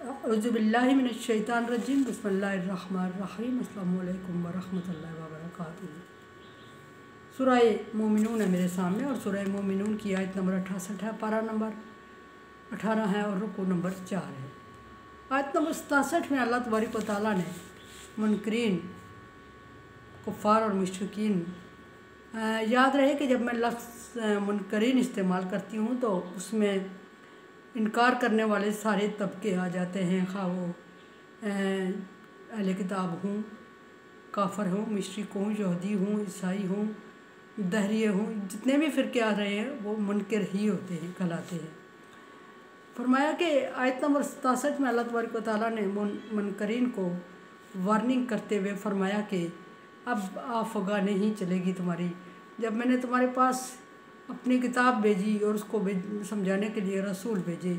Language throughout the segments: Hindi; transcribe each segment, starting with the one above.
औज़ुबिल्लाहि मिनश्शैतानिर्रजीम बिस्मिल्लाहिर्रहमानिर्रहीम अस्सलामु अलैकुम वरहमतुल्लाहि वबरकातुहू। सूरह मोमिनून है मेरे सामने और सूरह मोमिनून की आयत नंबर 68 है, पारा नंबर 18 है और रुकू नंबर 4 है। आयत नंबर 67 में अल्लाह तबारक व तआला ने मुनकरीन कुफ़ार और मुशरिकीन, याद रहे कि जब मैं लफ्ज़ मुनकरीन इस्तेमाल करती हूँ तो उसमें इनकार करने वाले सारे तबके आ जाते हैं, खा वो अहले किताब हों, काफ़र हों, मुशरिक हों, यहूदी हों, ईसाई हों, दहरिये हों, जितने भी फ़िरके आ रहे हैं वो मुनकर ही होते हैं, कहलाते हैं। फरमाया कि आयत नंबर 67 में अल्लाह तबारक व तआला ने मुनकरीन को वार्निंग करते हुए फरमाया कि अब आफगा नहीं चलेगी तुम्हारी। जब मैंने तुम्हारे पास अपनी किताब भेजी और उसको समझाने के लिए रसूल भेजे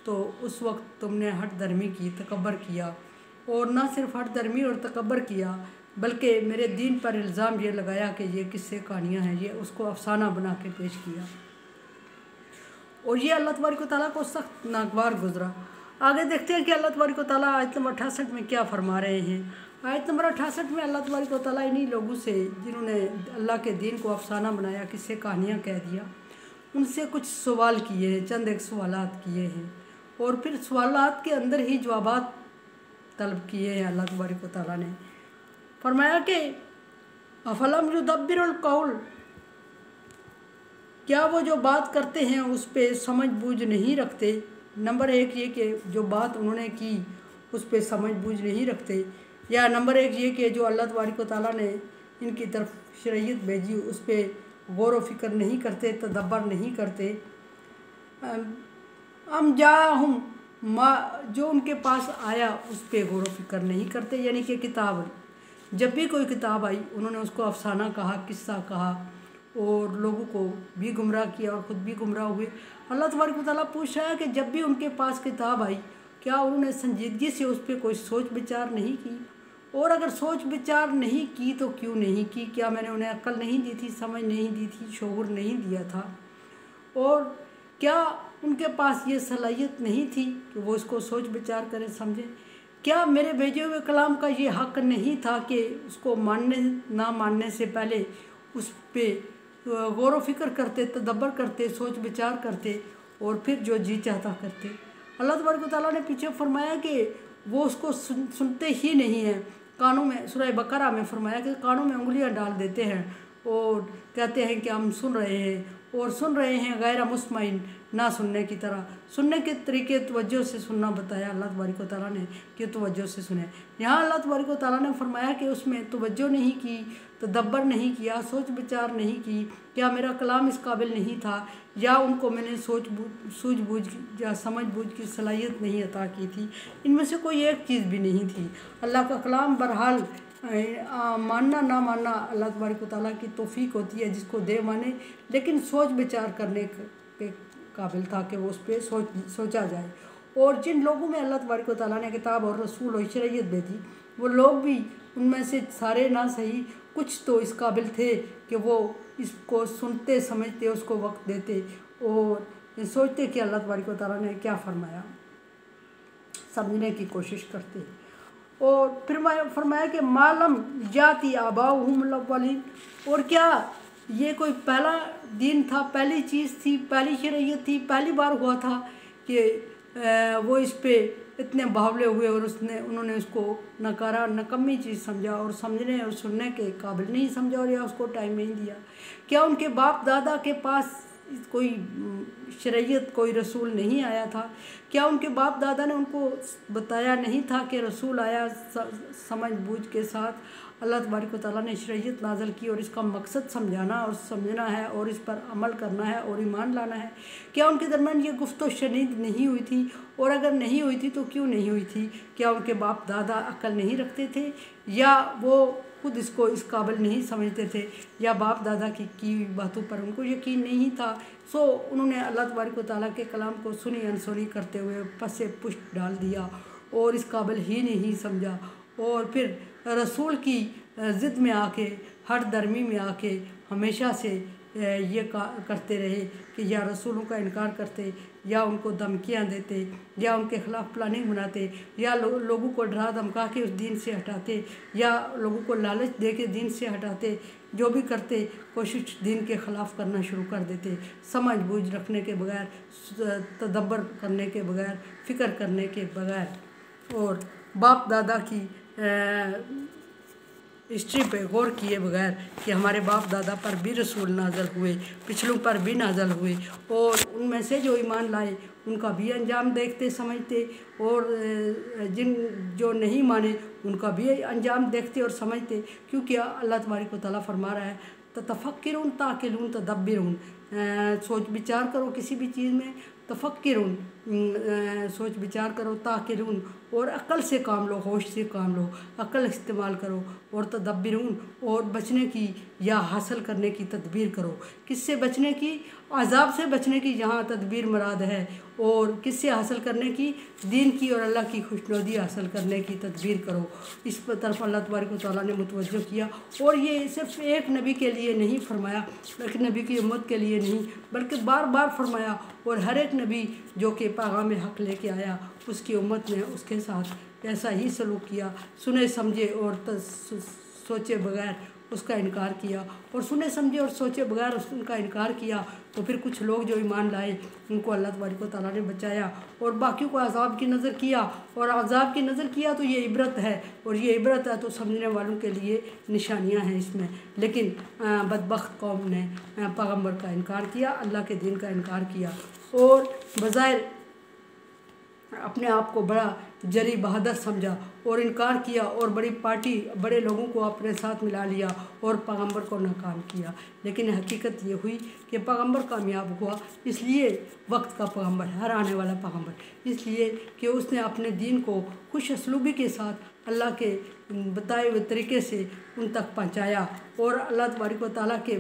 तो उस वक्त तुमने हट धर्मी की, तकब्बर किया, और ना सिर्फ हट धर्मी और तकब्बर किया बल्कि मेरे दीन पर इल्ज़ाम ये लगाया कि ये किस्से कहानियाँ हैं, ये उसको अफसाना बना के पेश किया और ये अल्लाह तबारक व तआला को सख्त नागवार गुजरा। आगे देखते हैं कि अल्लाह तबारक व तआला आयत नंबर 68 में क्या फरमा रहे हैं। आयत नंबर 68 में अल्लाह तबारक व तआला इन्हीं लोगों से जिन्होंने अल्लाह के दीन को अफसाना बनाया, किस्से कहानियाँ कह दिया, उनसे कुछ सवाल किए हैं, चंद एक सवालात किए हैं और फिर सवालात के अंदर ही जवाबात तलब किए हैं। अल्लाह तबारक व तआला ने फरमाया कि अफलम युदब्बिरुल कौल, क्या वो जो बात करते हैं उस पर समझ बूझ नहीं रखते। नंबर एक ये कि जो बात उन्होंने की उस पर समझ बूझ नहीं रखते, या नंबर एक ये कि जो अल्लाह तबारक व तआला ने इनकी तरफ शरीयत भेजी उस पर गौर व फिक्र नहीं करते, तदब्बर नहीं करते। हम जाहुम मा, जो उनके पास आया उस पर गौर व फिक्र नहीं करते, यानी कि किताब, जब भी कोई किताब आई उन्होंने उसको अफसाना कहा, किस्सा कहा और लोगों को भी गुमराह किया और ख़ुद भी गुमराह हुए। अल्लाह तबारक व तआला पूछ रहा है कि जब भी उनके पास किताब आई क्या उन्होंने संजीदगी से उस पर कोई सोच विचार नहीं की, और अगर सोच विचार नहीं की तो क्यों नहीं की। क्या मैंने उन्हें अक्ल नहीं दी थी, समझ नहीं दी थी, शऊर नहीं दिया था, और क्या उनके पास ये सलाहियत नहीं थी कि वो इसको सोच विचार करें, समझें। क्या मेरे भेजे हुए कलाम का ये हक़ नहीं था कि उसको मानने ना मानने से पहले उस पर गौर व फिक्र करते, तदब्बर करते, सोच विचार करते और फिर जो जी चाहता करते। अल्लाह तबारक व तआला ने पीछे फरमाया कि वो उसको सुनते ही नहीं हैं। कानों में, सूरह बकरा में फरमाया कि कानों में उंगलियां डाल देते हैं और कहते हैं कि हम सुन रहे हैं, और सुन रहे हैं गैर मुस्मईन, ना सुनने की तरह। सुनने के तरीके तवज्जो से सुनना बताया अल्लाह तबारक व तआला ने कि तवज्जो से सुने। यहाँ अल्लाह तबारक व तआला ने फरमाया कि उसमें तवज्जो नहीं की, तदब्बर नहीं किया, सोच विचार नहीं की। क्या मेरा कलाम इस काबिल नहीं था, या उनको मैंने सूझबूझ या समझ बूझ की सलाहियत नहीं अता की थी। इनमें से कोई एक चीज़ भी नहीं थी। अल्लाह का कलाम बहरहाल मानना ना मानना अल्लाह तबारक व तआला की तौफीक होती है, जिसको दे माने, लेकिन सोच विचार करने के काबिल था कि वो उस पर सोचा जाए। और जिन लोगों में अल्लाह तबारक व तआला ने किताब और रसूल और शरीयत भेजी वो लोग भी उनमें से सारे ना सही कुछ तो इस काबिल थे कि वो इसको सुनते, समझते, उसको वक्त देते और सोचते कि अल्लाह तबारक व तआला ने क्या फरमाया, समझने की कोशिश करते। और फिर फरमाया कि मालम जाती आबाहुमुल अव्वलीन, और क्या ये कोई पहला दिन था, पहली चीज़ थी, पहली शरीयत थी, पहली बार हुआ था कि वो इस पे इतने बावले हुए और उन्होंने उसको नकारा, नकम्मी चीज़ समझा और समझने और सुनने के काबिल नहीं समझा, और या उसको टाइम नहीं दिया। क्या उनके बाप दादा के पास कोई शरीयत, कोई रसूल नहीं आया था? क्या उनके बाप दादा ने उनको बताया नहीं था कि रसूल आया, समझ बूझ के साथ अल्लाह तबारक व तआला ने शरीयत नाज़िल की और इसका मकसद समझाना और समझना है और इस पर अमल करना है और ईमान लाना है? क्या उनके दरमियान ये गुफ्तो शनीद नहीं हुई थी, और अगर नहीं हुई थी तो क्यों नहीं हुई थी? क्या उनके बाप दादा अक्ल नहीं रखते थे, या वो खुद इसको इस काबिल नहीं समझते थे, या बाप दादा की बातों पर उनको यकीन नहीं था? सो उन्होंने अल्लाह तबारक व तआला के कलाम को सुनी अनसुनी करते हुए पसे पुष्ट डाल दिया और इस काबिल ही नहीं समझा, और फिर रसूल की ज़िद में आके, हर दरमी में आके हमेशा से ये करते रहे कि या रसूलों का इनकार करते, या उनको धमकियाँ देते, या उनके ख़िलाफ़ प्लानिंग बनाते, या लोगों को डरा धमका के उस दीन से हटाते, या लोगों को लालच दे के दीन से हटाते। जो भी करते कोशिश दीन के ख़िलाफ़ करना शुरू कर देते, समझ बूझ रखने के बगैर, तदब्बर करने के बगैर, फ़िक्र करने के बगैर, और बाप दादा की हिस्ट्री पे गौर किए बगैर कि हमारे बाप दादा पर भी रसूल नाज़ल हुए, पिछलों पर भी नाज़ल हुए, और उनमें से जो ईमान लाए उनका भी अंजाम देखते समझते, और जो नहीं माने उनका भी अंजाम देखते और समझते। क्योंकि अल्लाह तबारक व तआला फरमा रहा है तफक्किरुन ताकिलून तदब्बिरुन, सोच विचार करो किसी भी चीज़ में, तफक्किरुन सोच विचार करो, ताकिलून और अक्ल से काम लो, होश से काम लो, अक्ल इस्तेमाल करो, और तदब्बिरुन और बचने की या हासिल करने की तदबीर करो। किससे बचने की? अज़ाब से बचने की यहाँ तदबीर मुराद है, और किससे हासिल करने की? दीन की और अल्लाह की खुशनुदी हासिल करने की तदबीर करो। इस तरफ अल्लाह तबारक व तआला ने मुतवज्जो किया, और ये सिर्फ एक नबी के लिए नहीं फरमाया, बल्कि नबी की उम्मत के लिए नहीं, बल्कि बार बार फरमाया, और हर एक नबी जो कि पैगाम हक़ लेके आया उसकी उम्मत ने उसके साथ ऐसा ही सलूक किया, सुने समझे और सोचे बगैर उसका इनकार किया, और सुने समझे और सोचे बगैर उनका इनकार किया। तो फिर कुछ लोग जो ईमान लाए उनको अल्लाह तबारक व तआला ने बचाया, और बाकियों को अज़ाब की नज़र किया, और अज़ाब की नज़र किया तो ये इबरत है, और ये इबरत है तो समझने वालों के लिए निशानियां हैं इसमें। लेकिन बदबख्त कौम ने पैगम्बर का इनकार किया, अल्लाह के दीन का इनकार किया, और बज़ाहिर अपने आप को बड़ा जरी बहादुर समझा और इनकार किया, और बड़ी पार्टी बड़े लोगों को अपने साथ मिला लिया और पैगम्बर को नाकाम किया। लेकिन हकीकत ये हुई कि पैगम्बर कामयाब हुआ, इसलिए वक्त का पैगम्बर, हर आने वाला पैगम्बर, इसलिए कि उसने अपने दीन को खुश असलूबी के साथ अल्लाह के बताए हुए तरीके से उन तक पहुँचाया, और अल्लाह तबारक व तआला के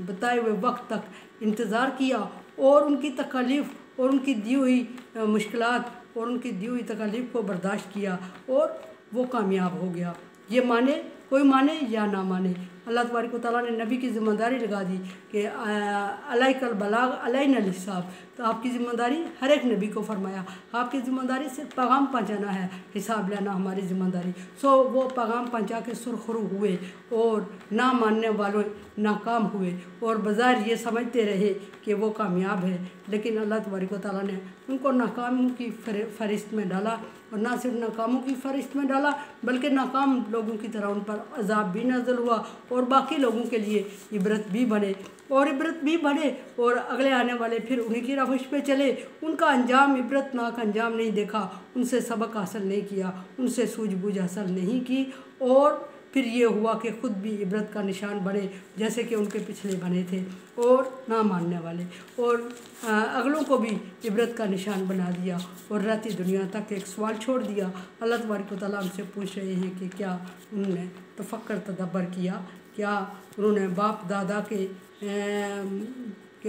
बताए हुए वक्त तक इंतज़ार किया, और उनकी तकलीफ़ और उनकी दी हुई मुश्किलात और उनकी दी हुई तकलीफ़ को बर्दाश्त किया, और वो कामयाब हो गया। ये माने कोई माने या ना माने, अल्लाह तबारक व तआला ने नबी की ज़िम्मेदारी लगा दी कि अलैकल बलाग अलैनल हिसाब। तो आपकी ज़िम्मेदारी हर एक नबी को फरमाया, आपकी ज़िम्मेदारी सिर्फ पैगाम पहुँचाना है, हिसाब लेना हमारी ज़िम्मेदारी। सो वो पैगाम पहुँचा के सुरखरू हुए, और ना मानने वालों नाकाम हुए, और बाज़ार ये समझते रहे कि वो कामयाब है, लेकिन अल्लाह तबारक व तआला ने उनको नाकामों की फहरिस्त में डाला, और ना सिर्फ नाकामों की फहरिस्त में डाला बल्कि नाकाम लोगों की तरह उन पर अज़ाब भी नाज़िल हुआ, और बाकी लोगों के लिए इबरत भी बने, और अगले आने वाले फिर उन्हीं की रवश पे चले। उनका अंजाम इबरतनाक अंजाम नहीं देखा, उनसे सबक हासिल नहीं किया, उनसे सूझबूझ हासिल नहीं की, और फिर ये हुआ कि ख़ुद भी इबरत का निशान बने जैसे कि उनके पिछले बने थे, और ना मानने वाले, और अगलों को भी इबरत का निशान बना दिया, और रहती दुनिया तक एक सवाल छोड़ दिया। अल्लाह तबारक व तआला हमसे पूछ रहे हैं कि क्या उन्होंने तफक्कर तदब्बर किया, क्या उन्होंने बाप दादा के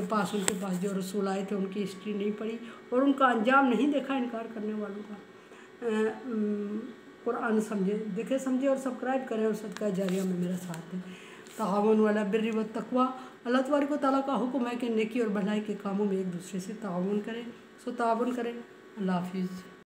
पास उनके पास जो रसूल आए थे उनकी हिस्ट्री नहीं पढ़ी, और उनका अंजाम नहीं देखा इनकार करने वालों का। कुरान समझे, देखे समझे, और सब्सक्राइब करें, और सदका जारिया में मेरा साथ दें। ताआवुन वाला बिर्रि व तक़वा, अल्लाह तबारक व तआला का हुक्म है कि नेकी और भलाई के कामों में एक दूसरे से ताआवुन करें, सो ताआवुन करें। अल्लाह हाफिज़।